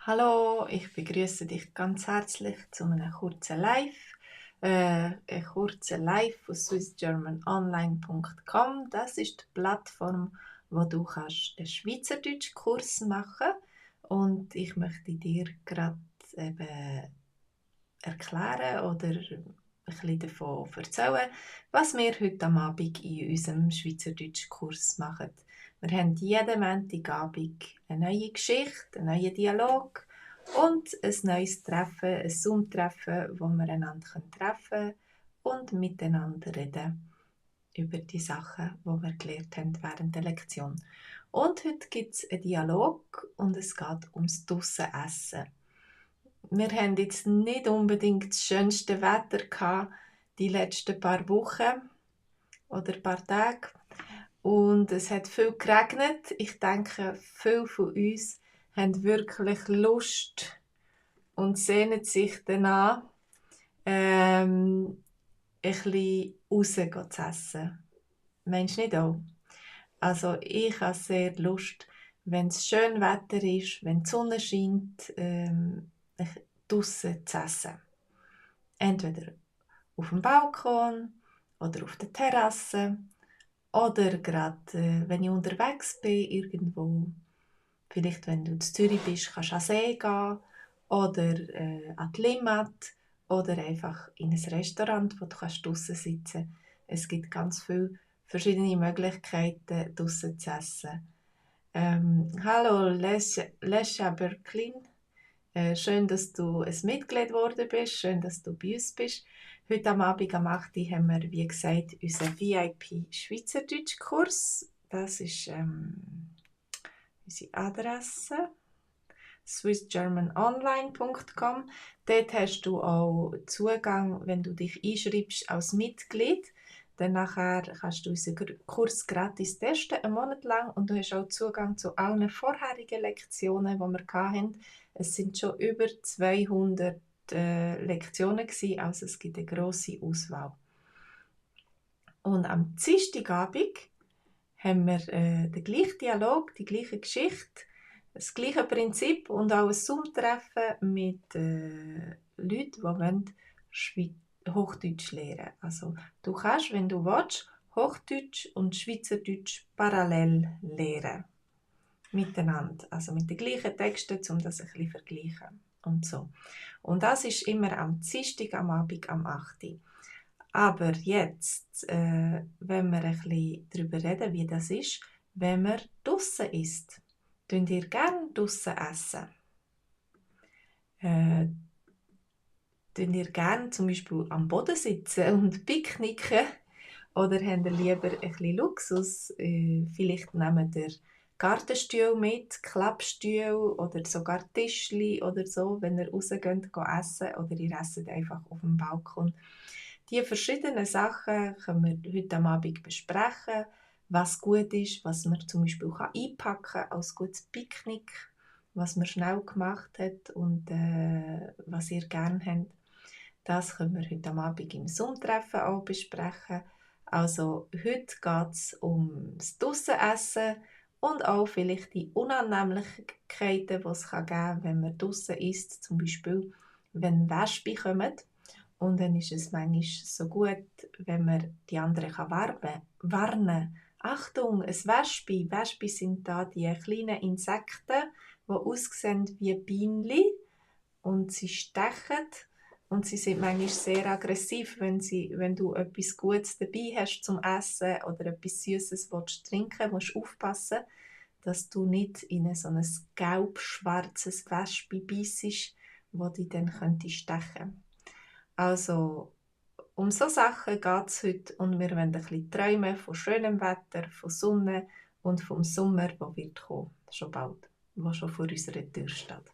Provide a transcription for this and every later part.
Hallo, ich begrüße dich ganz herzlich zu einem kurzen ein kurzer Live von swissgermanonline.com. Das ist die Plattform, wo du kannst einen Schweizerdeutsch-Kurs machen und ich möchte dir gerade eben erklären oder ein bisschen davon erzählen, was wir heute am Abend in unserem Schweizerdeutsch-Kurs machen. Wir haben jeden Montagabend eine neue Geschichte, einen neuen Dialog und ein neues Treffen, ein Zoom-Treffen, wo wir einander treffen können und miteinander reden über die Sachen, die wir gelernt haben während der Lektion. Und heute gibt es einen Dialog und es geht ums Drussenessen. Wir haben jetzt nicht unbedingt das schönste Wetter gehabt, die letzten paar Wochen oder paar Tage. Und es hat viel geregnet. Ich denke, viele von uns haben wirklich Lust und sehnen sich danach, ein bisschen raus zu essen. Meinst du nicht auch? Also ich habe sehr Lust, wenn es schön Wetter ist, wenn die Sonne scheint, draussen zu essen. Entweder auf dem Balkon oder auf der Terrasse oder gerade wenn ich unterwegs bin irgendwo. Vielleicht wenn du in Zürich bist, kannst du an den See gehen oder an die Limmat oder einfach in ein Restaurant, wo du draussen sitzen kannst. Es gibt ganz viele verschiedene Möglichkeiten, draussen zu essen. Hallo Lesja Berklin. Schön, dass du ein Mitglied geworden bist. Schön, dass du bei uns bist. Heute am Abend am 8. Uhr haben wir, wie gesagt, unseren VIP-Schweizerdeutsch-Kurs. Das ist unsere Adresse: swissgermanonline.com. Dort hast du auch Zugang, wenn du dich einschreibst als Mitglied. Dann nachher kannst du unseren Kurs gratis testen, einen Monat lang. Und du hast auch Zugang zu allen vorherigen Lektionen, die wir hatten. Es sind schon über 200 Lektionen gewesen, also es gibt eine grosse Auswahl. Und am Dienstagabend haben wir den gleichen Dialog, die gleiche Geschichte, das gleiche Prinzip und auch ein Zoom-Treffen mit Leuten, die wollen Hochdeutsch lernen. Also du kannst, wenn du willst, Hochdeutsch und Schweizerdeutsch parallel lernen. Miteinander, also mit den gleichen Texten, um das ein bisschen zu vergleichen und so. Und das ist immer am Dienstag am Abend am 8. Uhr. Aber jetzt, wenn wir ein bisschen darüber reden, wie das ist, wenn man draussen isst. Tun ihr gerne draussen essen? Tun ihr gerne zum Beispiel am Boden sitzen und picknicken? Oder habt ihr lieber ein bisschen Luxus? Vielleicht nehmt ihr Gartenstühle mit, Klappstühle oder sogar Tischli oder so, wenn ihr rausgeht essen oder ihr esst einfach auf dem Balkon. Die verschiedenen Sachen können wir heute am Abend besprechen, was gut ist, was man zum Beispiel einpacken kann als gutes Picknick, was man schnell gemacht hat und was ihr gerne habt. Das können wir heute am Abend im Zoom-Treffen auch besprechen. Also heute geht es ums Drussenessen und auch vielleicht die Unannehmlichkeiten, die es geben kann, wenn man draussen isst. Zum Beispiel, wenn Wespen kommen. Und dann ist es manchmal so gut, wenn man die anderen warnen kann. Achtung, ein Wespe. Wespen sind da die kleinen Insekten, die aussehen wie Bienen und sie stechen. Und sie sind manchmal sehr aggressiv, wenn du etwas Gutes dabei hast zum Essen oder etwas Süßes trinken willst, musst du aufpassen, dass du nicht in so ein gelb-schwarzes Wespe beißt, das dich dann stechen könnte. Also, um so Sachen geht es heute und wir wollen ein bisschen träumen von schönem Wetter, von Sonne und vom Sommer, der wird kommen, schon bald, der schon vor unserer Tür steht.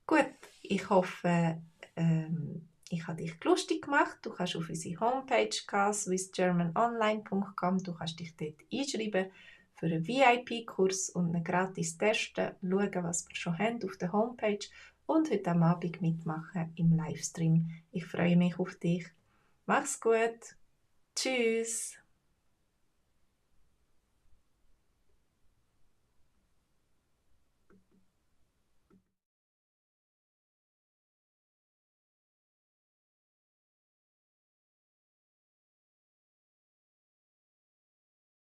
Gut, ich hoffe, ich habe dich lustig gemacht. Du kannst auf unsere Homepage gehen, swissgermanonline.com. Du kannst dich dort einschreiben für einen VIP-Kurs und einen gratis testen, schauen, was wir schon haben auf der Homepage und heute am Abend mitmachen im Livestream. Ich freue mich auf dich. Mach's gut. Tschüss.